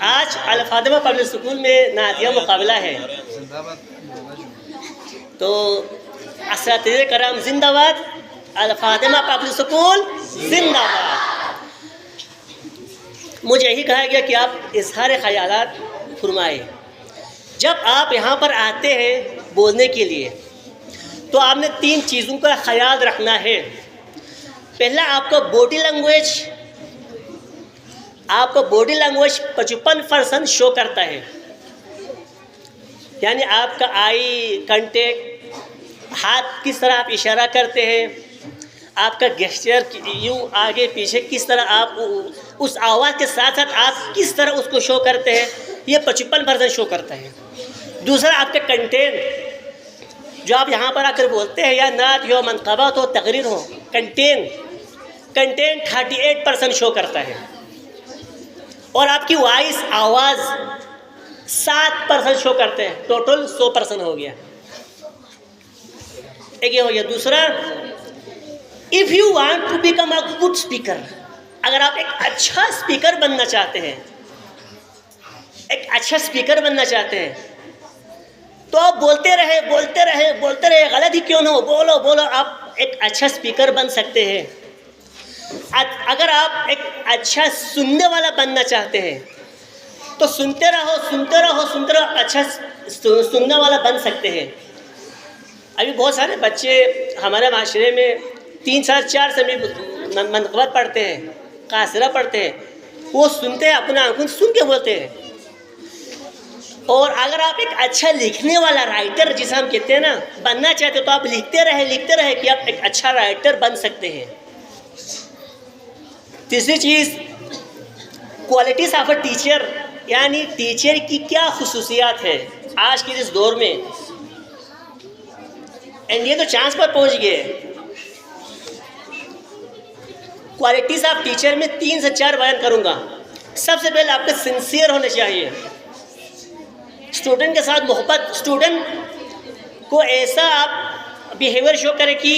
آج الفاطمہ public school میں نعتیہ مقابلہ ہے، تو اساتذہ کرام زندہ باد، الفاطمہ پبلک اسکول زندہ باد۔ مجھے یہی کہا گیا کہ آپ اظہار خیالات فرمائیں۔ جب آپ یہاں پر آتے ہیں بولنے کے لیے تو آپ نے 3 چیزوں کا خیال رکھنا ہے۔ پہلا، آپ کا باڈی لینگویج، آپ کا باڈی لینگویج 55% شو کرتا ہے، یعنی آپ کا آئی کانٹیکٹ، ہاتھ کس طرح آپ اشارہ کرتے ہیں، آپ کا گیسچر یوں آگے پیچھے کس طرح آپ اس آواز کے ساتھ ساتھ آپ کس طرح اس کو شو کرتے ہیں، یہ 55% شو کرتا ہے۔ دوسرا، آپ کا کنٹینٹ، جو آپ یہاں پر آ کر بولتے ہیں، یا نعت ہو، منقبت ہو، تقریر ہو، کنٹینٹ 38% شو کرتا ہے، اور آپ کی وائس، آواز 7% شو کرتے ہیں، ٹوٹل 100% ہو گیا۔ ایک یہ ہو گیا۔ دوسرا، if you want to become a good speaker، اگر آپ ایک اچھا اسپیکر بننا چاہتے ہیں، ایک اچھا اسپیکر بننا چاہتے ہیں، تو آپ بولتے رہے، غلط ہی کیوں نہ ہو، بولو، آپ ایک اچھا اسپیکر بن سکتے ہیں۔ اگر آپ ایک اچھا سننے والا بننا چاہتے ہیں تو سنتے رہو، اچھا سننے والا بن سکتے ہیں۔ ابھی بہت سارے بچے ہمارے معاشرے میں 3 سال 4 سے بھی منقبت پڑھتے ہیں، قاصرہ پڑھتے ہیں، وہ سنتے ہیں، اپنے آنکھوں سے سن کے بولتے ہیں۔ اور اگر آپ ایک اچھا لکھنے والا رائٹر، جسے ہم کہتے ہیں نا، بننا چاہتے تو آپ لکھتے رہے کہ آپ ایک اچھا رائٹر بن سکتے ہیں۔ تیسری چیز، کوالٹیز آف اے ٹیچر، یعنی ٹیچر کی کیا خصوصیات ہیں آج کے اس دور میں۔ انڈیا تو چانس پر پہنچ گئے۔ کوالٹیز آف ٹیچر میں 3 سے 4 بیان کروں گا۔ سب سے پہلے آپ کو سنسیئر ہونے چاہیے، اسٹوڈنٹ کے ساتھ محبت، اسٹوڈنٹ کو ایسا آپ بیہیویئر شو کرے کہ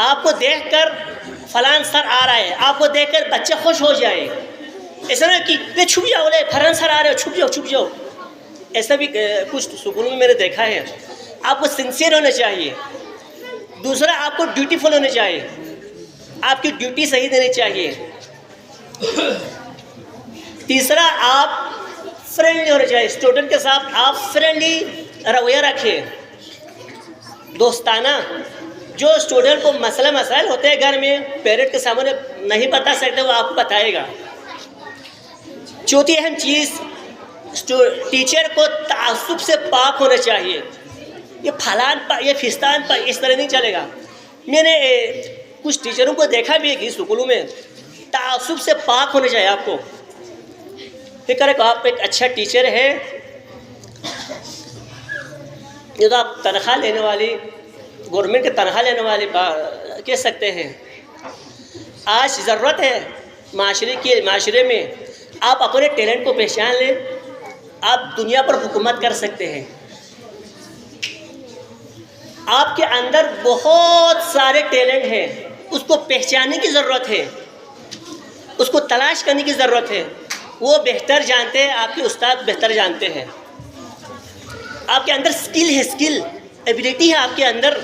آپ کو دیکھ کر فلان سر آ رہا ہے، آپ کو دیکھ کر بچے خوش ہو جائے۔ ایسا نہ کہ چھپ جاؤ، فلان سر آ رہے ہو، چھپ جاؤ۔ ایسا بھی کچھ سکولوں میں میں نے دیکھا ہے۔ آپ کو سنسیئر ہونا چاہیے۔ دوسرا، آپ کو ڈیوٹیفل ہونا چاہیے، آپ کی ڈیوٹی صحیح دینی چاہیے۔ تیسرا، آپ فرینڈلی ہونا چاہیے، اسٹوڈنٹ کے ساتھ آپ فرینڈلی رویہ رکھیں، دوستانہ۔ جو اسٹوڈنٹ کو مسائل ہوتے ہیں گھر میں، پیرنٹ کے سامنے نہیں بتا سکتے، وہ آپ کو بتائے گا۔ چوتھی اہم چیز، ٹیچر کو تعصب سے پاک ہونا چاہیے۔ یہ فلان پر، یہ فستان پر، اس طرح نہیں چلے گا۔ میں نے کچھ ٹیچروں کو دیکھا بھی ہے کہ اسکولوں میں تعصب سے پاک ہونا چاہیے۔ آپ کو فکر ہے کہ آپ ایک اچھا ٹیچر ہے، یہ تو آپ تنخواہ لینے والی، گورنمنٹ کی تنخواہ لینے والے کہہ سکتے ہیں۔ آج ضرورت ہے معاشرے میں آپ اپنے ٹیلنٹ کو پہچان لیں، آپ دنیا پر حکومت کر سکتے ہیں۔ آپ کے اندر بہت سارے ٹیلنٹ ہیں، اس کو پہچاننے کی ضرورت ہے، اس کو تلاش کرنے کی ضرورت ہے۔ وہ بہتر جانتے ہیں، آپ کے استاد بہتر جانتے ہیں۔ آپ کے اندر اسکل ہے، ایبلٹی ہے آپ کے اندر۔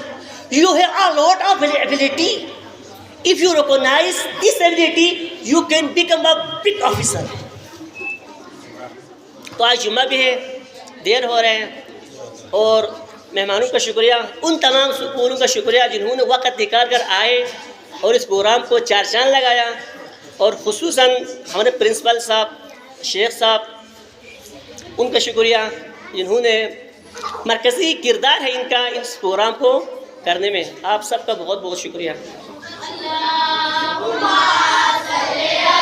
You have a lot of ability. If you recognize this ability, you can become a big officer. تو آج جمعہ بھی ہے، دیر ہو رہے ہیں، اور مہمانوں کا شکریہ، ان تمام سکولوں کا شکریہ جنہوں نے وقت نکال کر آئے اور اس پروگرام کو 4 چاند لگایا، اور خصوصاً ہمارے پرنسپل صاحب، شیخ صاحب، ان کا شکریہ جنہوں نے مرکزی کردار ہے ان کا اس پروگرام کو کرنے میں۔ آپ سب کا بہت بہت شکریہ۔